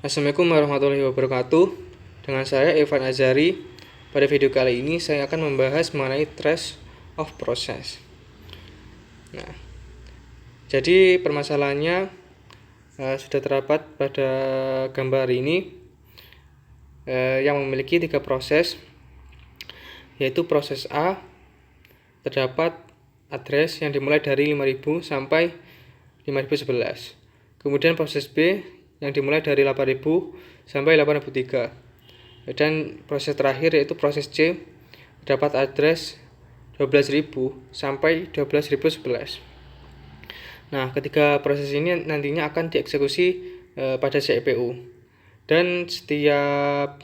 Assalamualaikum warahmatullahi wabarakatuh. Dengan saya Evan Azari. Pada video kali ini saya akan membahas mengenai trace of process. Nah, jadi permasalahannya sudah terdapat pada gambar ini yang memiliki 3 proses, yaitu proses A terdapat address yang dimulai dari 5000 sampai 5011. Kemudian proses B yang dimulai dari 8000 sampai 8003. Dan proses terakhir yaitu proses C terdapat address 12000 sampai 12011. Nah, ketiga proses ini nantinya akan dieksekusi pada CPU. Dan setiap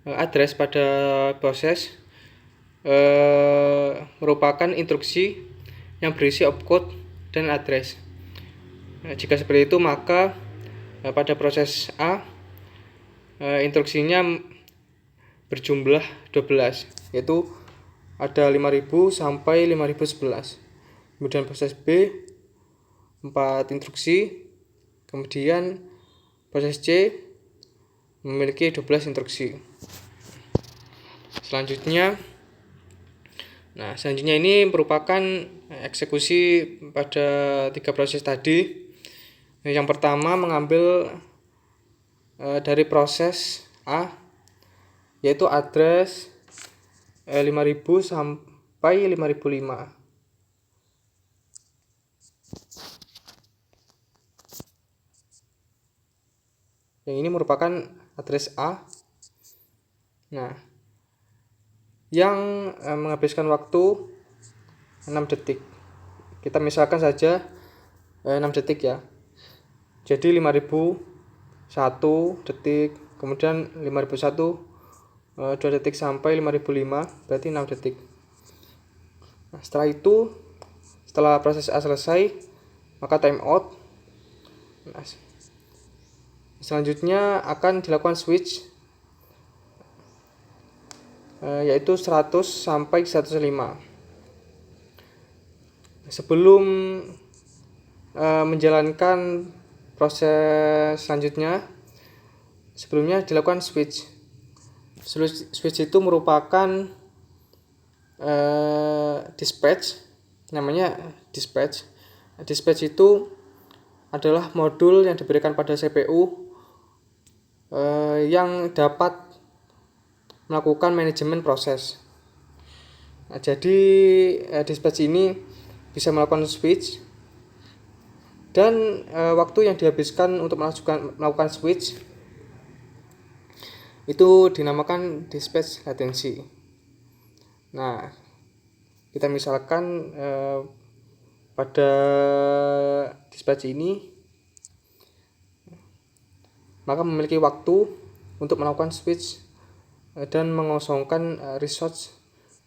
address pada proses merupakan instruksi yang berisi opcode dan address. Jika seperti itu, maka pada proses A instruksinya berjumlah 12, yaitu ada 5000 sampai 5011. Kemudian proses B 4 instruksi. Kemudian proses C memiliki 12 instruksi. Selanjutnya ini merupakan eksekusi pada 3 proses tadi. Yang pertama mengambil dari proses A, yaitu address 5000 sampai 5005. Yang ini merupakan address A. Nah, yang menghabiskan waktu 6 detik. Kita misalkan saja 6 detik ya. Jadi 5000 1 detik, kemudian 5001 2 detik sampai 5005, berarti 6 detik. Nah, setelah proses A selesai, maka timeout. Nah, selanjutnya akan dilakukan switch yaitu 100 sampai 105. Sebelum menjalankan proses selanjutnya, sebelumnya dilakukan switch. Switch itu merupakan dispatch, namanya dispatch. Dispatch itu adalah modul yang diberikan pada CPU yang dapat melakukan manajemen proses. Nah, jadi dispatch ini bisa melakukan switch, dan waktu yang dihabiskan untuk melakukan switch itu dinamakan dispatch latency. Nah, kita misalkan pada dispatch ini maka memiliki waktu untuk melakukan switch dan mengosongkan resource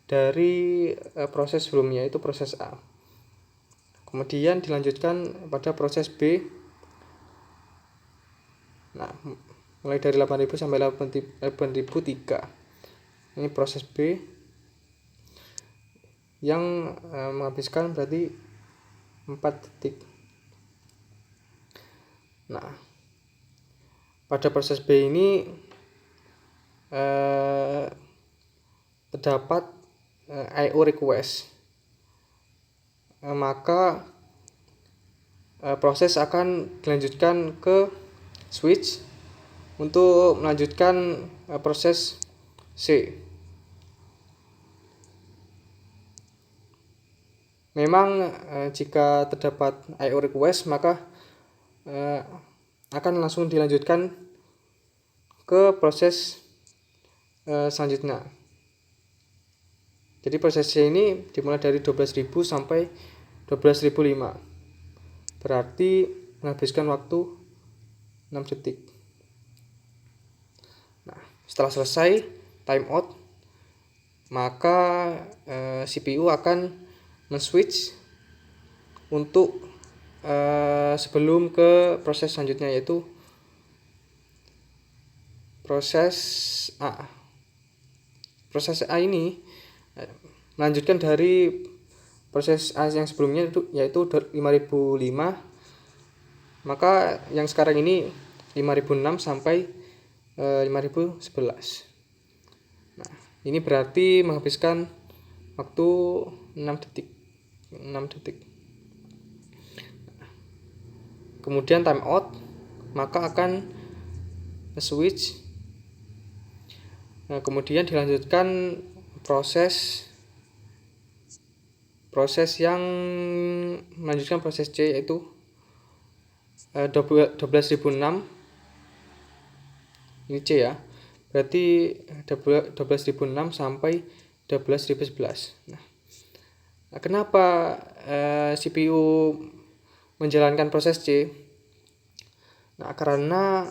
dari proses sebelumnya, yaitu proses A. Kemudian dilanjutkan pada proses B. Nah, mulai dari 8000 sampai 8003. Ini proses B yang menghabiskan berarti 4 detik. Nah, pada proses B ini terdapat I/O request. Maka proses akan dilanjutkan ke switch untuk melanjutkan proses C. Memang jika terdapat I/O request, maka akan langsung dilanjutkan ke proses selanjutnya. Jadi proses C ini dimulai dari 12000 sampai 12005. Berarti menghabiskan waktu 6 detik. Nah, setelah selesai timeout, maka CPU akan men-switch untuk sebelum ke proses selanjutnya, yaitu proses A. Proses A ini melanjutkan dari proses A yang sebelumnya yaitu 5005. Maka yang sekarang ini 5006 sampai 5011. Nah, ini berarti menghabiskan waktu 6 detik. Kemudian timeout, maka akan switch. Nah, kemudian dilanjutkan proses yang melanjutkan proses C, yaitu 12.006. Ini C ya, berarti 12.006 sampai 12.011. Nah, kenapa CPU menjalankan proses C? Nah, karena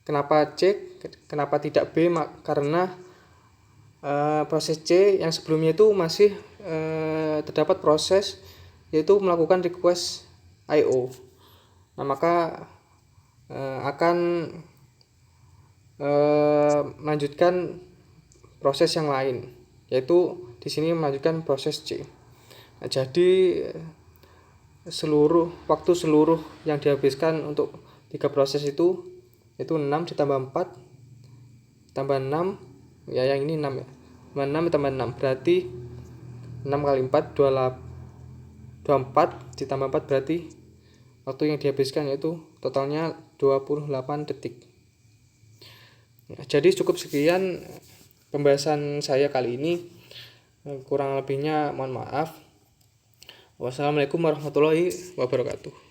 kenapa C, kenapa tidak B? Karena proses C yang sebelumnya itu masih terdapat proses, yaitu melakukan request I/O. Nah, maka akan melanjutkan proses yang lain, yaitu di sini melanjutkan proses C. Nah, jadi waktu seluruh yang dihabiskan untuk 3 proses itu, yaitu 6 ditambah 4 tambah 6, ya yang ini 6 ya, 6 tambah 6 berarti 6 kali 4 24 ditambah 4 berarti waktu yang dihabiskan yaitu totalnya 28 detik. Nah, jadi cukup sekian pembahasan saya kali ini, kurang lebihnya mohon maaf. Wassalamualaikum warahmatullahi wabarakatuh.